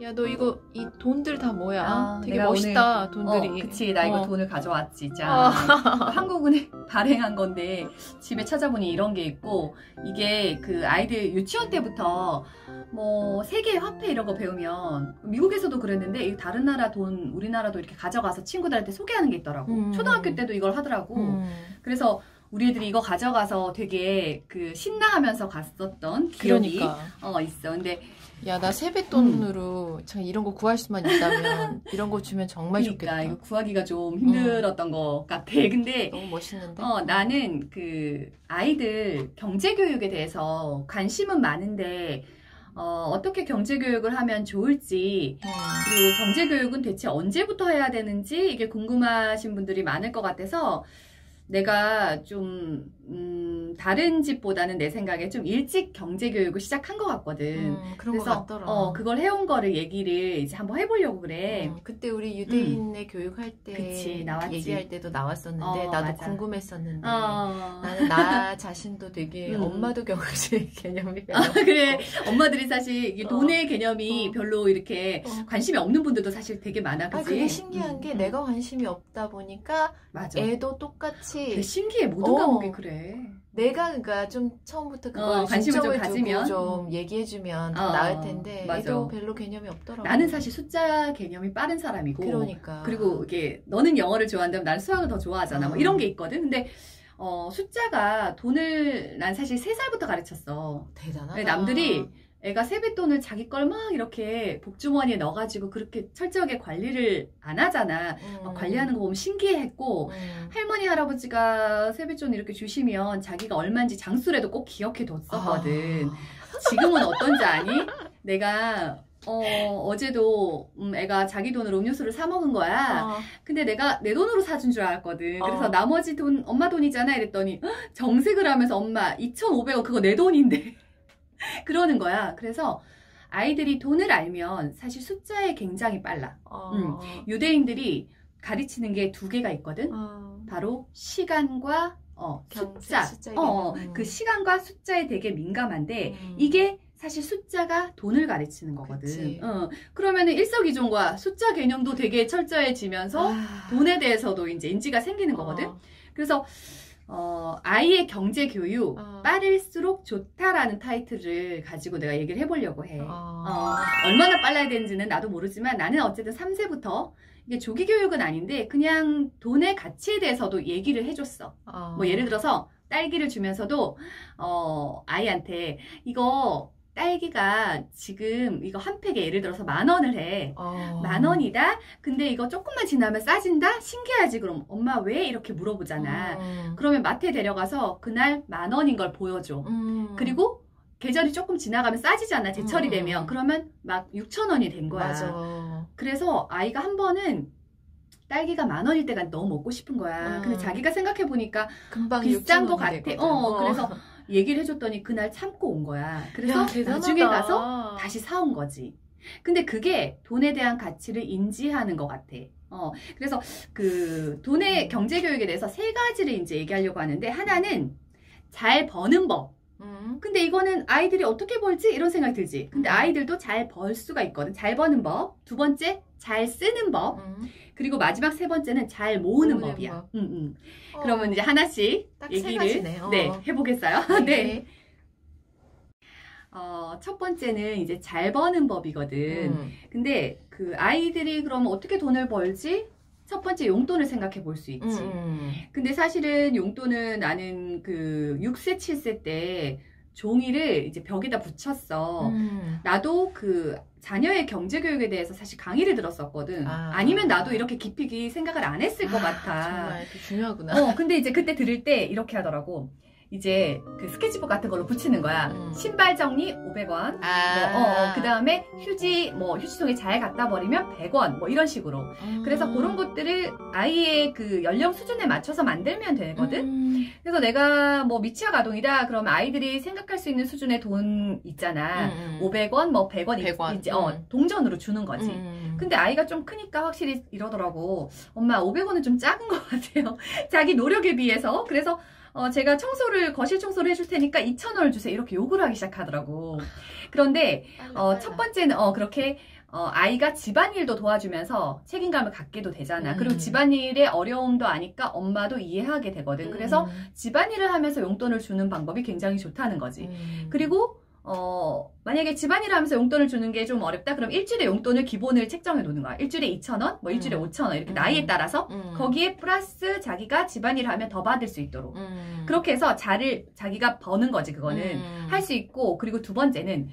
야, 너 이거 이 돈들 다 뭐야? 아, 되게 멋있다, 돈들이. 그치, 나 이거 돈을 가져왔지, 짠. 한국은행 발행한 건데 집에 찾아보니 이런 게 있고, 이게 그 아이들 유치원 때부터 뭐 세계 화폐 이런 거 배우면, 미국에서도 그랬는데 이 다른 나라 돈 우리나라도 이렇게 가져가서 친구들한테 소개하는 게 있더라고. 초등학교 때도 이걸 하더라고. 그래서 우리 애들이 이거 가져가서 되게 그 신나하면서 갔었던 기억이 그러니까. 있어. 근데 야, 나 세뱃돈으로 참 이런 거 구할 수만 있다면 이런 거 주면 정말 좋겠다. 이거 구하기가 좀 힘들었던 것 같아. 근데 너무 멋있는데? 나는 그 아이들 경제교육에 대해서 관심은 많은데 어떻게 경제교육을 하면 좋을지, 그리고 경제교육은 대체 언제부터 해야 되는지 이게 궁금하신 분들이 많을 것 같아서 내가 좀 다른 집보다는 내 생각에 좀 일찍 경제교육을 시작한 것 같거든. 그런 그래서 것 같더라. 그걸 해온 거를 얘기를 이제 한번 해보려고 그래. 그때 우리 유대인의 교육할 때 그치, 나왔지. 얘기할 때도 나왔었는데 나도 맞아. 궁금했었는데 나는 나 자신도 되게 엄마도 경제 개념이 별로 그래. 엄마들이 사실 이게 돈의 개념이 별로 이렇게 관심이 없는 분들도 사실 되게 많아. 그치? 그게 신기한 게 내가 관심이 없다 보니까 맞아. 애도 똑같이 그래, 신기해. 모든 과목이 그래. 내가 그러니까 좀 처음부터 그걸 관심을 좀 중점을 가지면 좀 얘기해주면 더 나을 텐데 맞아. 애도 별로 개념이 없더라고. 나는 사실 숫자 개념이 빠른 사람이고, 그러니까. 그리고 이게 너는 영어를 좋아한다면 나는 수학을 더 좋아하잖아. 뭐 이런 게 있거든. 근데 숫자가 돈을 난 사실 3살부터 가르쳤어. 대단하다. 남들이 애가 세뱃돈을 자기 걸 막 이렇게 복주머니에 넣어가지고 그렇게 철저하게 관리를 안 하잖아. 관리하는 거 보면 신기해했고, 할머니 할아버지가 세뱃돈 이렇게 주시면 자기가 얼마인지 장수라도 꼭 기억해 뒀었거든. 지금은 어떤지 아니? 내가 어제도 애가 자기 돈으로 음료수를 사 먹은 거야. 근데 내가 내 돈으로 사준 줄 알았거든. 그래서 나머지 돈 엄마 돈이잖아 이랬더니 정색을 하면서 엄마 2,500원 그거 내 돈인데 그러는 거야. 그래서 아이들이 돈을 알면 사실 숫자에 굉장히 빨라. 유대인들이 가르치는 게 2개가 있거든. 바로 시간과 숫자. 그 시간과 숫자에 되게 민감한데 이게 사실 숫자가 돈을 가르치는 거거든. 그러면은 일석이조과 숫자 개념도 되게 철저해지면서 돈에 대해서도 이제 인지가 생기는 거거든. 그래서 아이의 경제 교육 빠를수록 좋다라는 타이틀을 가지고 내가 얘기를 해보려고 해. 얼마나 빨라야 되는지는 나도 모르지만 나는 어쨌든 3세부터 이게 조기 교육은 아닌데 그냥 돈의 가치에 대해서도 얘기를 해줬어. 뭐 예를 들어서 딸기를 주면서도 아이한테 이거 딸기가 지금 이거 한 팩에 예를 들어서 10,000원을 해. 10,000원이다? 근데 이거 조금만 지나면 싸진다? 신기하지? 그럼 엄마 왜? 이렇게 물어보잖아. 그러면 마트에 데려가서 그날 10,000원인 걸 보여줘. 그리고 계절이 조금 지나가면 싸지잖아. 제철이 되면. 그러면 막 6,000원이 된 거야. 맞아. 그래서 아이가 한 번은 딸기가 10,000원일 때가 너무 먹고 싶은 거야. 근데 자기가 생각해보니까 금방 비싼 거 같아. 되거든. 그래서 얘기를 해줬더니 그날 참고 온 거야. 그래서 나중에 가서 다시 사온 거지. 근데 그게 돈에 대한 가치를 인지하는 것 같아. 그래서 그 돈의 경제교육에 대해서 3가지를 이제 얘기하려고 하는데, 하나는 잘 버는 법. 근데 이거는 아이들이 어떻게 벌지? 이런 생각이 들지. 근데 아이들도 잘 벌 수가 있거든. 잘 버는 법. 2번째, 잘 쓰는 법. 그리고 마지막 3번째는 잘 모으는 법이야. 그러면 이제 하나씩 얘기를 해보겠어요? 네. 첫 번째는 이제 잘 버는 법이거든. 근데 그 아이들이 그러면 어떻게 돈을 벌지? 첫 번째 용돈을 생각해 볼 수 있지. 근데 사실은 용돈은 나는 그 6세, 7세 때 종이를 이제 벽에다 붙였어. 나도 그 자녀의 경제교육에 대해서 사실 강의를 들었었거든. 아니면 나도 이렇게 깊이 생각을 안 했을 것 같아. 정말 중요하구나. 근데 이제 그때 들을 때 이렇게 하더라고. 이제 그 스케치북 같은 걸로 붙이는 거야. 신발 정리 500원. 그 다음에 휴지통에 잘 갖다 버리면 100원. 뭐 이런 식으로. 그래서 그런 것들을 아이의 그 연령 수준에 맞춰서 만들면 되거든. 그래서 내가 뭐 미취학 아동이다 그러면 아이들이 생각할 수 있는 수준의 돈 있잖아. 500원, 뭐 100원 이제 동전으로 주는 거지. 근데 아이가 좀 크니까 확실히 이러더라고. 엄마 500원은 좀 작은 것 같아요. 자기 노력에 비해서. 그래서 제가 거실 청소를 해줄 테니까 2,000원을 주세요. 이렇게 요구를 하기 시작하더라고. 그런데 첫 번째는 그렇게 아이가 집안일도 도와주면서 책임감을 갖게도 되잖아. 그리고 집안일의 어려움도 아니까 엄마도 이해하게 되거든. 그래서 집안일을 하면서 용돈을 주는 방법이 굉장히 좋다는 거지. 그리고 만약에 집안일을 하면서 용돈을 주는 게 좀 어렵다? 그럼 일주일에 용돈을 기본을 책정해 놓는 거야. 일주일에 2,000원, 뭐 일주일에 5,000원 이렇게 나이에 따라서 거기에 플러스 자기가 집안일을 하면 더 받을 수 있도록 그렇게 해서 자기가 버는 거지. 그거는 할 수 있고. 그리고 두 번째는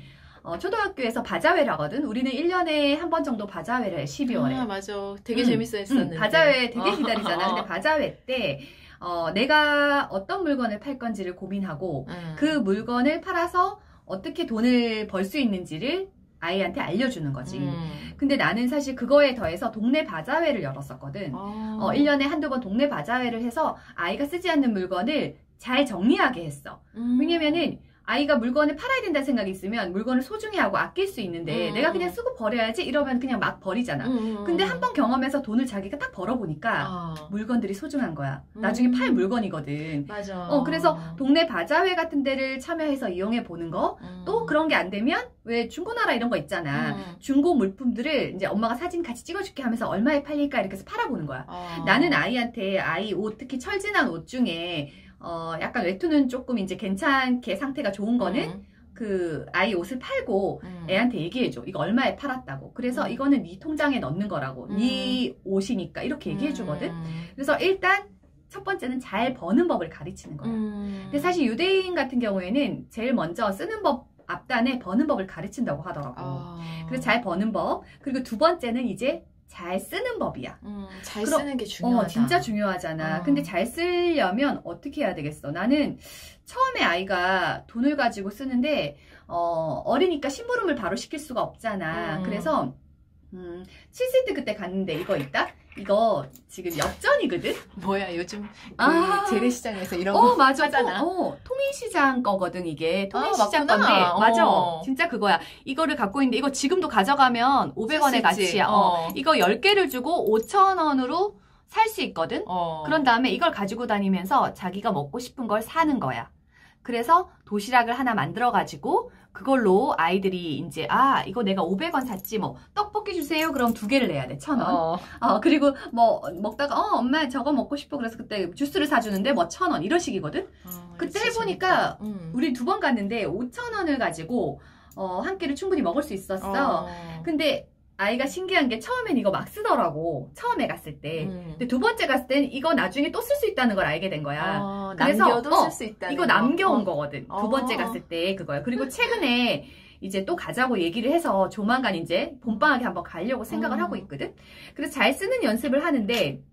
초등학교에서 바자회를 하거든. 우리는 1년에 한 번 정도 바자회를 해. 12월에. 아, 맞아. 되게 재밌어 했었는데. 바자회 되게 기다리잖아. 근데 바자회 때 내가 어떤 물건을 팔 건지를 고민하고 그 물건을 팔아서 어떻게 돈을 벌 수 있는지를 아이한테 알려주는 거지. 근데 나는 사실 그거에 더해서 동네 바자회를 열었었거든. 1년에 한두 번 동네 바자회를 해서 아이가 쓰지 않는 물건을 잘 정리하게 했어. 왜냐면은 아이가 물건을 팔아야 된다는 생각이 있으면 물건을 소중히 하고 아낄 수 있는데 내가 그냥 쓰고 버려야지 이러면 그냥 막 버리잖아. 근데 한 번 경험해서 돈을 자기가 딱 벌어보니까 물건들이 소중한 거야. 나중에 팔 물건이거든. 맞아. 그래서 동네 바자회 같은 데를 참여해서 이용해 보는 거. 또 그런 게 안 되면 왜 중고나라 이런 거 있잖아. 중고 물품들을 이제 엄마가 사진 같이 찍어줄게 하면서 얼마에 팔릴까 이렇게 해서 팔아보는 거야. 나는 아이한테 아이 옷, 특히 철진한 옷 중에 약간 외투는 조금 이제 괜찮게 상태가 좋은 거는 그 아이 옷을 팔고 애한테 얘기해줘. 이거 얼마에 팔았다고. 그래서 이거는 네 통장에 넣는 거라고. 네 옷이니까 이렇게 얘기해주거든. 그래서 일단 첫 번째는 잘 버는 법을 가르치는 거야. 근데 사실 유대인 같은 경우에는 제일 먼저 쓰는 법 앞단에 버는 법을 가르친다고 하더라고. 그래서 잘 버는 법. 그리고 두 번째는 이제 잘 쓰는 법이야. 잘 쓰는 게 중요하다. 진짜 중요하잖아. 근데 잘 쓰려면 어떻게 해야 되겠어? 나는 처음에 아이가 돈을 가지고 쓰는데 어리니까 심부름을 바로 시킬 수가 없잖아. 그래서 7세트 그때 갔는데 이거 있다? 이거 지금 엽전이거든? 뭐야 요즘 재래시장에서 이런 거 맞아. 하잖아. 통일시장 거거든 이게. 통일시장 건데 맞아. 진짜 그거야. 이거를 갖고 있는데 이거 지금도 가져가면 500원의 가치야. 이거 10개를 주고 5,000원으로 살 수 있거든? 그런 다음에 이걸 가지고 다니면서 자기가 먹고 싶은 걸 사는 거야. 그래서 도시락을 하나 만들어가지고 그걸로 아이들이 이제 이거 내가 500원 샀지 뭐 떡볶이 주세요 그럼 2개를 내야 돼 1,000원. 그리고 뭐 먹다가 엄마 저거 먹고 싶어 그래서 그때 주스를 사주는데 뭐 1,000원 이런 식이거든. 그때 해보니까 우리 2번 갔는데 5,000원을 가지고 한 끼를 충분히 먹을 수 있었어. 근데 아이가 신기한 게 처음엔 이거 막 쓰더라고. 처음에 갔을 때. 근데 두 번째 갔을 땐 이거 나중에 또 쓸 수 있다는 걸 알게 된 거야. 그래서 남겨도 쓸 수 있다는 이거 남겨온 거거든. 두 번째 갔을 때 그거야. 그리고 최근에 이제 또 가자고 얘기를 해서 조만간 이제 봄방학에 한번 가려고 생각을 하고 있거든. 그래서 잘 쓰는 연습을 하는데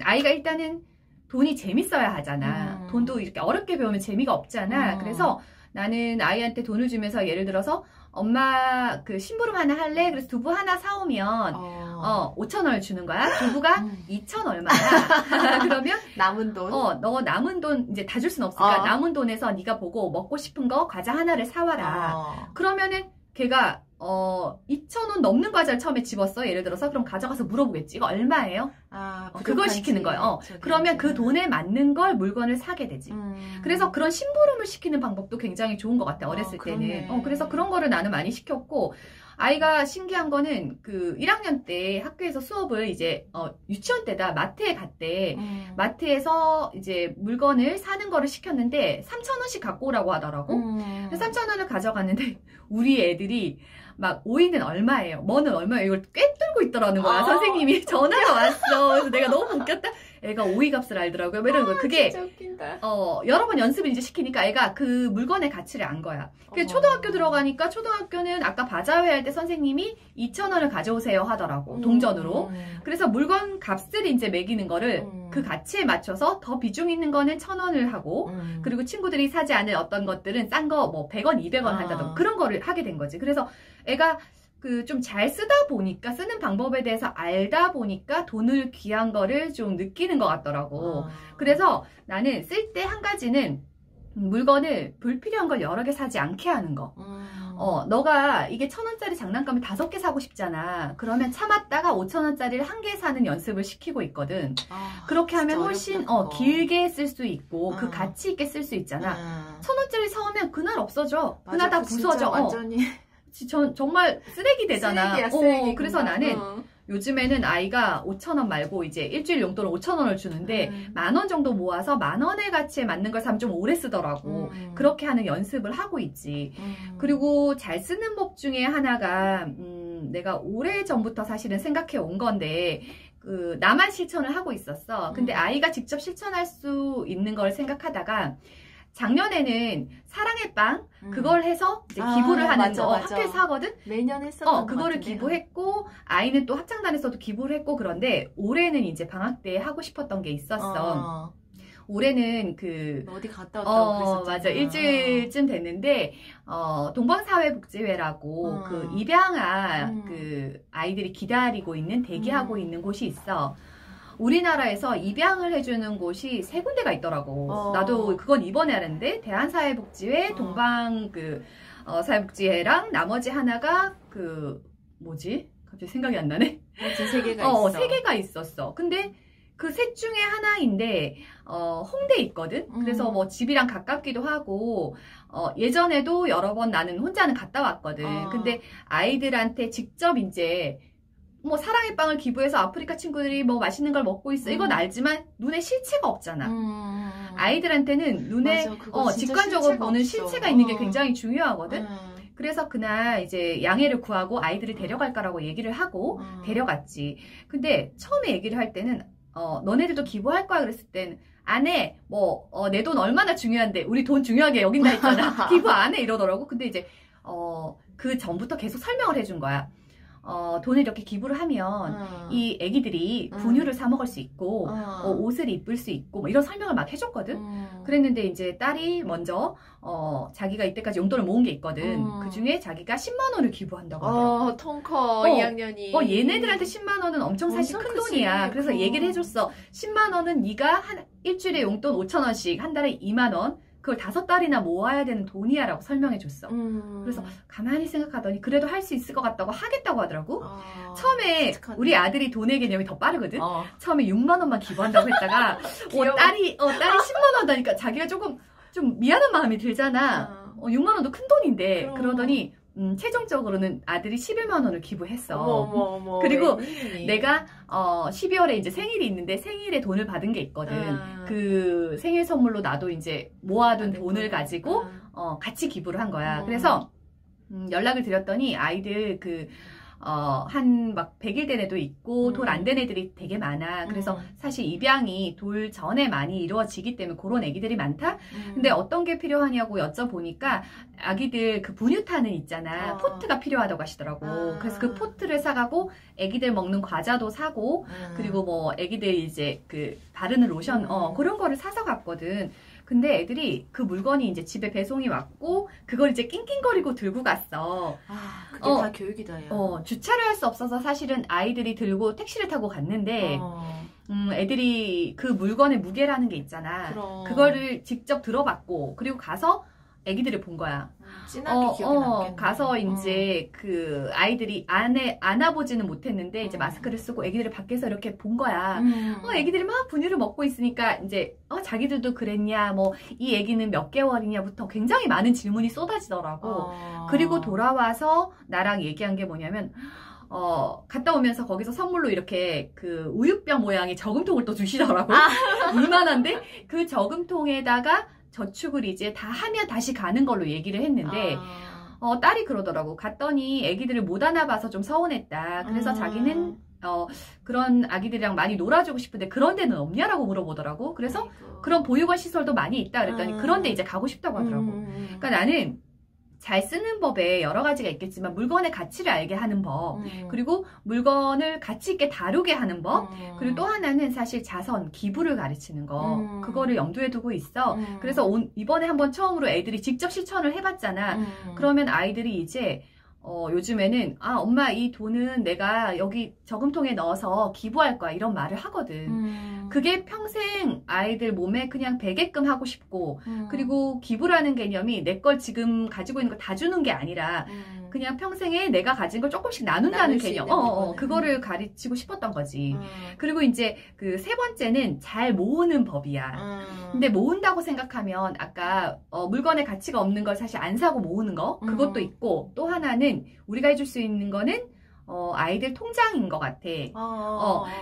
아이가 일단은 돈이 재밌어야 하잖아. 돈도 이렇게 어렵게 배우면 재미가 없잖아. 그래서 나는 아이한테 돈을 주면서 예를 들어서 엄마 그 심부름 하나 할래? 그래서 두부 하나 사오면 5,000원을 주는 거야. 두부가 2,000 얼마야. 그러면 남은 돈? 너 남은 돈 이제 다 줄 순 없으니까 남은 돈에서 네가 보고 먹고 싶은 거 과자 하나를 사와라. 그러면은 걔가 2,000원 넘는 과자를 처음에 집었어. 예를 들어서 그럼 가져가서 물어보겠지. 이거 얼마예요? 그걸 시키는 거예요. 그러면 그 돈에 맞는 걸 물건을 사게 되지. 그래서 그런 심부름을 시키는 방법도 굉장히 좋은 것 같아. 어렸을 때는. 그래서 그런 거를 나는 많이 시켰고 아이가 신기한 거는 그 1학년 때 학교에서 수업을 이제 유치원 때다 마트에 갔대. 마트에서 이제 물건을 사는 거를 시켰는데 3,000원씩 갖고 오라고 하더라고. 3,000원을 가져갔는데 우리 애들이 막 오이는 얼마예요? 뭐는 얼마예요? 이걸 꿰뚫고 있더라는 거야. 선생님이 전화가 왔어. 그래서 내가 너무 웃겼다. 애가 오이 값을 알더라고요. 뭐 이런 거. 그게 진짜 웃긴다. 여러 번 연습을 이제 시키니까 애가 그 물건의 가치를 안 거야. 그래서 초등학교 들어가니까 초등학교는 아까 바자회 할 때 선생님이 2,000원을 가져오세요 하더라고. 동전으로. 그래서 물건 값을 이제 매기는 거를 그 가치에 맞춰서 더 비중 있는 거는 1,000원을 하고 그리고 친구들이 사지 않을 어떤 것들은 싼 거 뭐 100원, 200원 한다던가 그런 거를 하게 된 거지. 그래서 애가 그 좀 잘 쓰다 보니까 쓰는 방법에 대해서 알다 보니까 돈을 귀한 거를 좀 느끼는 것 같더라고. 그래서 나는 쓸 때 한 가지는 물건을 불필요한 걸 여러 개 사지 않게 하는 거. 너가 이게 1,000원짜리 장난감을 5개 사고 싶잖아. 그러면 참았다가 5,000원짜리를 1개 사는 연습을 시키고 있거든. 그렇게 하면 훨씬 길게 쓸 수 있고 그 가치 있게 쓸 수 있잖아. 1,000원짜리 사오면 그날 없어져. 그날 다 부서져. 완전히 정말 쓰레기 되잖아. 쓰레기야, 쓰레기. 그래서 나는 요즘에는 아이가 5,000원 말고 이제 일주일 용돈을 5,000원을 주는데 10,000원 정도 모아서 10,000원의 가치에 맞는 걸 사면 좀 오래 쓰더라고. 그렇게 하는 연습을 하고 있지. 그리고 잘 쓰는 법 중에 하나가 내가 오래전부터 사실은 생각해 온 건데 나만 실천을 하고 있었어. 근데 아이가 직접 실천할 수 있는 걸 생각하다가 작년에는 사랑의 빵 그걸 해서 이제 기부를 하는 거 학교에서 하거든. 매년 했었던 그거를 기부했고 아이는 또 합창단에서도 기부를 했고 그런데 올해는 이제 방학 때 하고 싶었던 게 있었어. 올해는 어디 갔다 왔다고 그랬었잖아. 맞아. 일주일쯤 됐는데 동방사회복지회라고 그 입양아 그 아이들이 기다리고 있는 대기하고 있는 곳이 있어. 우리나라에서 입양을 해주는 곳이 3군데가 있더라고. 나도 그건 이번에 알았는데 대한사회복지회, 동방 사회복지회랑 나머지 하나가 뭐지? 갑자기 생각이 안 나네. 3개가 있어. 3개가 있었어. 근데 그 셋 중에 하나인데 홍대에 있거든. 그래서 뭐 집이랑 가깝기도 하고 예전에도 여러 번 나는 혼자는 갔다 왔거든. 근데 아이들한테 직접 이제 뭐 사랑의 빵을 기부해서 아프리카 친구들이 뭐 맛있는 걸 먹고 있어. 이건 알지만 눈에 실체가 없잖아. 아이들한테는 눈에 직관적으로 보는 실체가 있는 게 굉장히 중요하거든. 그래서 그날 이제 양해를 구하고 아이들을 데려갈까라고 얘기를 하고 데려갔지. 근데 처음에 얘기를 할 때는 너네들도 기부할 거야 그랬을 때는 안 해. 내 돈 얼마나 중요한데 우리 돈 중요하게 여긴다 했잖아. 기부 안 해 이러더라고. 근데 이제 그 전부터 계속 설명을 해준 거야. 돈을 이렇게 기부를 하면 이 애기들이 분유를 사 먹을 수 있고 옷을 입을 수 있고 뭐 이런 설명을 막 해줬거든. 그랬는데 이제 딸이 먼저 자기가 이때까지 용돈을 모은 게 있거든. 그 중에 자기가 10만 원을 기부한다고 하더라고. 통커 2학년이. 얘네들한테 10만 원은 엄청 사실 큰 돈이야. 그래서 얘기를 해줬어. 10만 원은 네가 한 일주일에 용돈 5,000원씩 한 달에 2만 원. 그걸 5달이나 모아야 되는 돈이야 라고 설명해줬어. 그래서 가만히 생각하더니 그래도 할 수 있을 것 같다고 하겠다고 하더라고. 처음에 솔직하네. 우리 아들이 돈의 개념이 더 빠르거든. 처음에 6만 원만 기부한다고 했다가 딸이 10만 원 하니까 자기가 좀 미안한 마음이 들잖아. 6만 원도 큰 돈인데. 그럼. 그러더니 최종적으로는 아들이 11만 원을 기부했어. 어머, 그리고 내가 12월에 이제 생일이 있는데 생일에 돈을 받은 게 있거든. 그 생일 선물로 나도 이제 모아둔 돈을 가지고 같이 기부를 한 거야. 그래서 연락을 드렸더니 아이들 한 막 100일 된 애도 있고 돌 안 된 애들이 되게 많아. 그래서 사실 입양이 돌 전에 많이 이루어지기 때문에 그런 애기들이 많다. 근데 어떤 게 필요하냐고 여쭤보니까 아기들 그 분유타는 있잖아. 포트가 필요하다고 하시더라고. 그래서 그 포트를 사가고 애기들 먹는 과자도 사고 그리고 뭐 애기들 이제 바르는 로션 그런 거를 사서 갔거든. 근데 애들이 그 물건이 이제 집에 배송이 왔고 그걸 이제 낑낑거리고 들고 갔어. 그게 다 교육이다. 야. 주차를 할 수 없어서 사실은 아이들이 들고 택시를 타고 갔는데 애들이 그 물건의 무게라는 게 있잖아. 그거를 직접 들어봤고 그리고 가서 애기들을 본 거야. 진하게 기억이 남겠네. 가서 이제 그 아이들이 안아보지는 못했는데 이제 마스크를 쓰고 애기들을 밖에서 이렇게 본 거야. 애기들이 막 분유를 먹고 있으니까 이제 자기들도 그랬냐, 뭐 이 애기는 몇 개월이냐부터 굉장히 많은 질문이 쏟아지더라고. 그리고 돌아와서 나랑 얘기한 게 뭐냐면 갔다 오면서 거기서 선물로 이렇게 그 우유병 모양의 저금통을 또 주시더라고. 이만한데 그 저금통에다가 저축을 이제 다 하면 다시 가는 걸로 얘기를 했는데 딸이 그러더라고. 갔더니 애기들을 못 안아봐서 좀 서운했다. 그래서 자기는 그런 아기들이랑 많이 놀아주고 싶은데 그런 데는 없냐라고 물어보더라고. 그래서 그런 보육원 시설도 많이 있다 그랬더니 그런데 이제 가고 싶다고 하더라고. 그러니까 나는 잘 쓰는 법에 여러 가지가 있겠지만 물건의 가치를 알게 하는 법, 그리고 물건을 가치 있게 다루게 하는 법, 그리고 또 하나는 사실 자선, 기부를 가르치는 거, 그거를 염두에 두고 있어. 그래서 이번에 한번 처음으로 애들이 직접 실천을 해봤잖아. 그러면 아이들이 이제 요즘에는 엄마 이 돈은 내가 여기 저금통에 넣어서 기부할 거야 이런 말을 하거든. 그게 평생 아이들 몸에 그냥 배게끔 하고 싶고 그리고 기부라는 개념이 내 걸 지금 가지고 있는 거 다 주는 게 아니라 그냥 평생에 내가 가진 걸 조금씩 나눈다는 개념. 그거를 가르치고 싶었던 거지. 그리고 이제 그 세 번째는 잘 모으는 법이야. 근데 모은다고 생각하면 아까 물건의 가치가 없는 걸 사실 안 사고 모으는 거 그것도 있고 또 하나는 우리가 해줄 수 있는 거는 아이들 통장인 것 같아.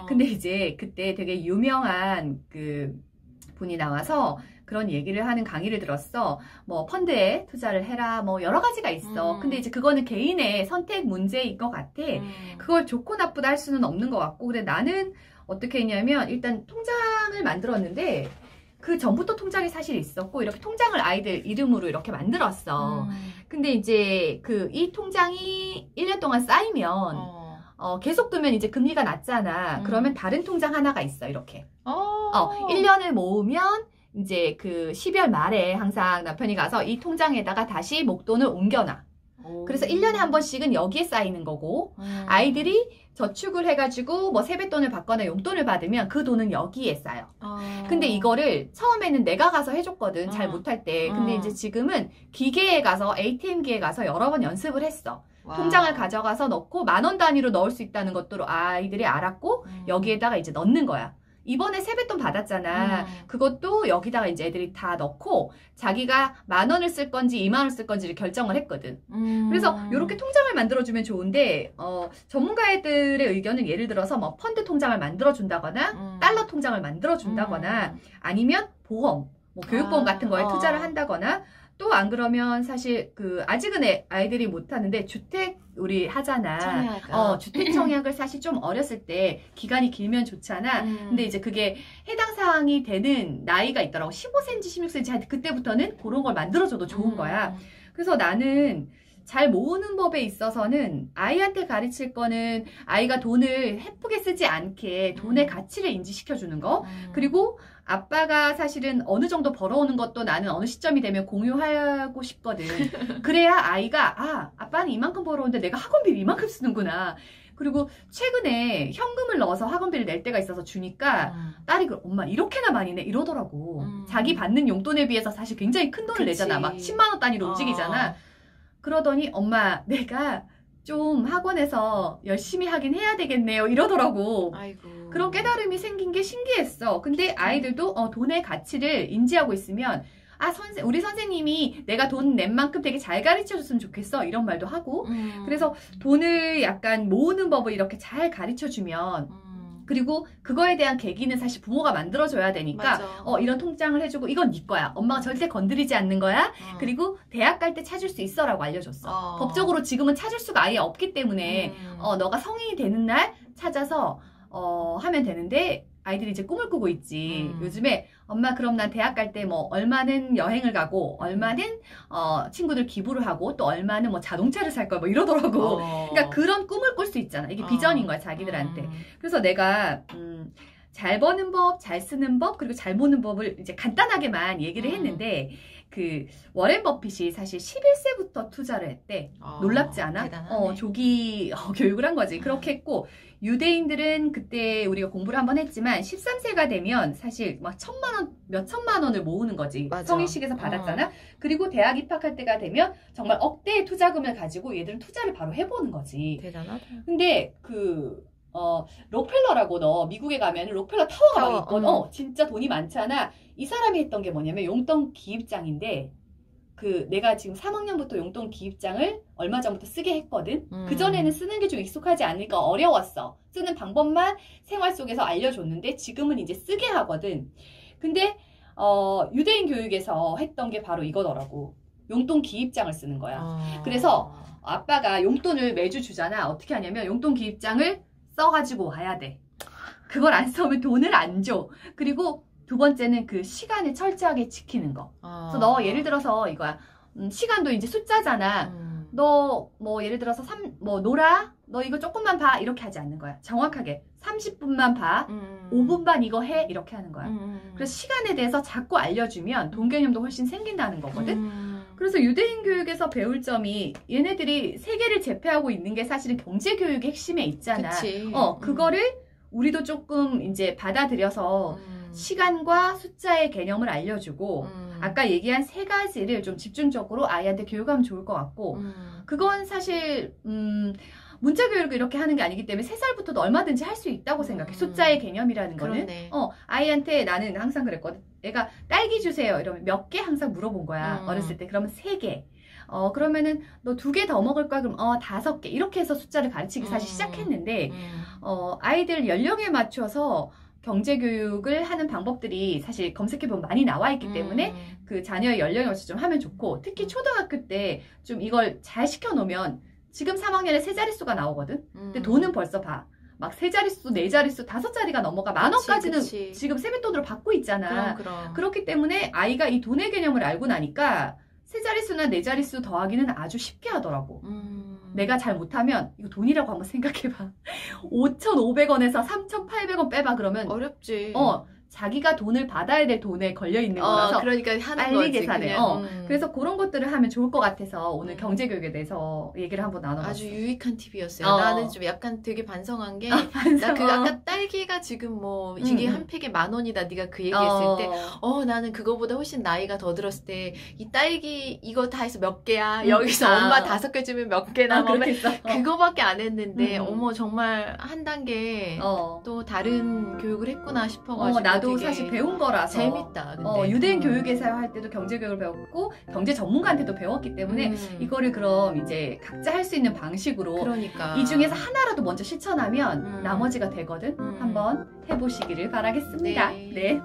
근데 이제 그때 되게 유명한 그 분이 나와서 그런 얘기를 하는 강의를 들었어. 뭐 펀드에 투자를 해라. 뭐 여러 가지가 있어. 근데 이제 그거는 개인의 선택 문제인 것 같아. 그걸 좋고 나쁘다 할 수는 없는 것 같고. 근데 나는 어떻게 했냐면 일단 통장을 만들었는데 그 전부터 통장이 사실 있었고 이렇게 통장을 아이들 이름으로 이렇게 만들었어. 근데 이제 이 통장이 1년 동안 쌓이면 계속 두면 이제 금리가 낮잖아. 그러면 다른 통장 하나가 있어. 이렇게. 1년을 모으면 이제 그 12월 말에 항상 남편이 가서 이 통장에다가 다시 목돈을 옮겨놔. 그래서 1년에 한 번씩은 여기에 쌓이는 거고 아이들이 저축을 해가지고 뭐 세뱃돈을 받거나 용돈을 받으면 그 돈은 여기에 쌓여. 근데 이거를 처음에는 내가 가서 해줬거든. 잘 못할 때. 근데 이제 지금은 기계에 가서 ATM기에 가서 여러 번 연습을 했어. 통장을 가져가서 넣고 10,000원 단위로 넣을 수 있다는 것도 아이들이 알았고 여기에다가 이제 넣는 거야. 이번에 세뱃돈 받았잖아. 그것도 여기다가 이제 애들이 다 넣고 자기가 10,000원을 쓸 건지 20,000원 쓸 건지를 결정을 했거든. 그래서 이렇게 통장을 만들어주면 좋은데 전문가들의 의견은 예를 들어서 뭐 펀드 통장을 만들어준다거나 달러 통장을 만들어준다거나 아니면 보험, 뭐 교육보험 같은 거에 투자를 한다거나 또 안 그러면 사실 아직은 아이들이 못하는데 주택 우리 하잖아. 주택 청약을 사실 좀 어렸을 때 기간이 길면 좋잖아. 근데 이제 그게 해당 사항이 되는 나이가 있더라고. 15cm, 16cm 그때부터는 그런 걸 만들어줘도 좋은 거야. 그래서 나는 잘 모으는 법에 있어서는 아이한테 가르칠 거는 아이가 돈을 헤프게 쓰지 않게 돈의 가치를 인지시켜주는 거. 그리고 아빠가 사실은 어느 정도 벌어오는 것도 나는 어느 시점이 되면 공유하고 싶거든. 그래야 아이가 아빠는 이만큼 벌어오는데 내가 학원비를 이만큼 쓰는구나. 그리고 최근에 현금을 넣어서 학원비를 낼 때가 있어서 주니까 딸이 엄마 이렇게나 많이 내 이러더라고. 자기 받는 용돈에 비해서 사실 굉장히 큰 돈을 내잖아. 막 10만 원 단위로 움직이잖아. 그러더니 엄마 내가 좀 학원에서 열심히 하긴 해야 되겠네요 이러더라고. 아이고. 그런 깨달음이 생긴 게 신기했어. 근데 아이들도 돈의 가치를 인지하고 있으면 우리 선생님이 내가 돈 낸 만큼 되게 잘 가르쳐줬으면 좋겠어 이런 말도 하고 그래서 돈을 약간 모으는 법을 이렇게 잘 가르쳐주면 그리고 그거에 대한 계기는 사실 부모가 만들어줘야 되니까 이런 통장을 해주고 이건 네 거야. 엄마가 절대 건드리지 않는 거야. 그리고 대학 갈 때 찾을 수 있어라고 알려줬어. 법적으로 지금은 찾을 수가 아예 없기 때문에 너가 성인이 되는 날 찾아서 하면 되는데 아이들이 이제 꿈을 꾸고 있지. 요즘에 엄마 그럼 난 대학 갈 때 뭐 얼마는 여행을 가고 얼마는 친구들 기부를 하고 또 얼마는 뭐 자동차를 살 거야 뭐 이러더라고. 그러니까 그런 꿈을 꿀 수 있잖아. 이게 비전인 거야 자기들한테. 그래서 내가 잘 버는 법, 잘 쓰는 법, 그리고 잘 모는 법을 이제 간단하게만 얘기를 했는데 워렌 버핏이 사실 11세부터 투자를 했대. 놀랍지 않아? 조기 교육을 한 거지. 그렇게 했고 유대인들은 그때 우리가 공부를 한번 했지만 13세가 되면 사실 막 1,000만 원, 몇 천만 원을 모으는 거지. 성인식에서 받았잖아. 그리고 대학 입학할 때가 되면 정말 억대의 투자금을 가지고 얘들은 투자를 바로 해보는 거지. 대단하다. 근데 록펠러라고 너 미국에 가면 록펠러 타워가 막 있거든. 진짜 돈이 많잖아. 이 사람이 했던 게 뭐냐면 용돈 기입장인데 내가 지금 3학년부터 용돈 기입장을 얼마 전부터 쓰게 했거든. 그전에는 쓰는 게 좀 익숙하지 않으니까 어려웠어. 쓰는 방법만 생활 속에서 알려줬는데 지금은 이제 쓰게 하거든. 근데 유대인 교육에서 했던 게 바로 이거더라고. 용돈 기입장을 쓰는 거야. 그래서 아빠가 용돈을 매주 주잖아. 어떻게 하냐면 용돈 기입장을 써가지고 와야 돼. 그걸 안 써면 돈을 안 줘. 그리고 두 번째는 그 시간을 철저하게 지키는 거. 그래서 너 예를 들어서 이거야. 시간도 이제 숫자잖아. 너 뭐 예를 들어서 놀아? 너 이거 조금만 봐. 이렇게 하지 않는 거야. 정확하게 30분만 봐. 5분 반 이거 해. 이렇게 하는 거야. 그래서 시간에 대해서 자꾸 알려주면 돈 개념도 훨씬 생긴다는 거거든. 그래서 유대인 교육에서 배울 점이 얘네들이 세계를 제패하고 있는 게 사실은 경제 교육의 핵심에 있잖아. 그치. 그거를 우리도 조금 이제 받아들여서 시간과 숫자의 개념을 알려주고 아까 얘기한 세 가지를 좀 집중적으로 아이한테 교육하면 좋을 것 같고 그건 사실 문자 교육을 이렇게 하는 게 아니기 때문에 3살부터도 얼마든지 할 수 있다고 생각해. 숫자의 개념이라는 거는. 그러네. 아이한테 나는 항상 그랬거든. 애가 딸기 주세요 이러면 몇 개 항상 물어본 거야. 어렸을 때. 그러면 3개. 그러면은 너 2개 더 먹을 거야? 그럼 5개. 이렇게 해서 숫자를 가르치기 사실 시작했는데 아이들 연령에 맞춰서 경제교육을 하는 방법들이 사실 검색해보면 많이 나와 있기 때문에 그 자녀의 연령에 맞춰서 좀 하면 좋고 특히 초등학교 때 좀 이걸 잘 시켜놓으면 지금 3학년에 3자릿수가 나오거든? 근데 돈은 벌써 봐. 막 3자릿수, 4자릿수, 5자리가 넘어가. 10,000원까지는 지금 세뱃돈으로 받고 있잖아. 그럼. 그렇기 때문에 아이가 이 돈의 개념을 알고 나니까 3자릿수나 4자릿수 더하기는 아주 쉽게 하더라고. 내가 잘 못하면 이거 돈이라고 한번 생각해봐. 5,500원에서 3,800원 빼봐 그러면 어렵지. 자기가 돈을 받아야 될 돈에 걸려 있는 거라서 그러니까 하는 빨리 거지, 계산해. 그래서 그런 것들을 하면 좋을 것 같아서 오늘 경제교육에 대해서 얘기를 한번 나눠봤어요. 아주 유익한 팁이었어요. 나는 좀 약간 되게 반성한 게 나 그 아까 딸기가 지금 뭐 이게 한 팩에 10,000원이다 네가 그 얘기했을 때 나는 그거보다 훨씬 나이가 더 들었을 때 이 딸기 이거 다 해서 몇 개야? 여기서 엄마 5개 주면 몇 개나? 그거밖에 안 했는데 어머 정말 한 단계 또 다른 교육을 했구나 싶어가지고 나도 사실 배운 거라서 재밌다. 근데. 유대인 교육에서 할 때도 경제교육을 배웠고 경제 전문가한테도 배웠기 때문에 이거를 그럼 이제 각자 할 수 있는 방식으로 그러니까. 이 중에서 하나라도 먼저 실천하면 나머지가 되거든. 한번 해보시기를 바라겠습니다. 네.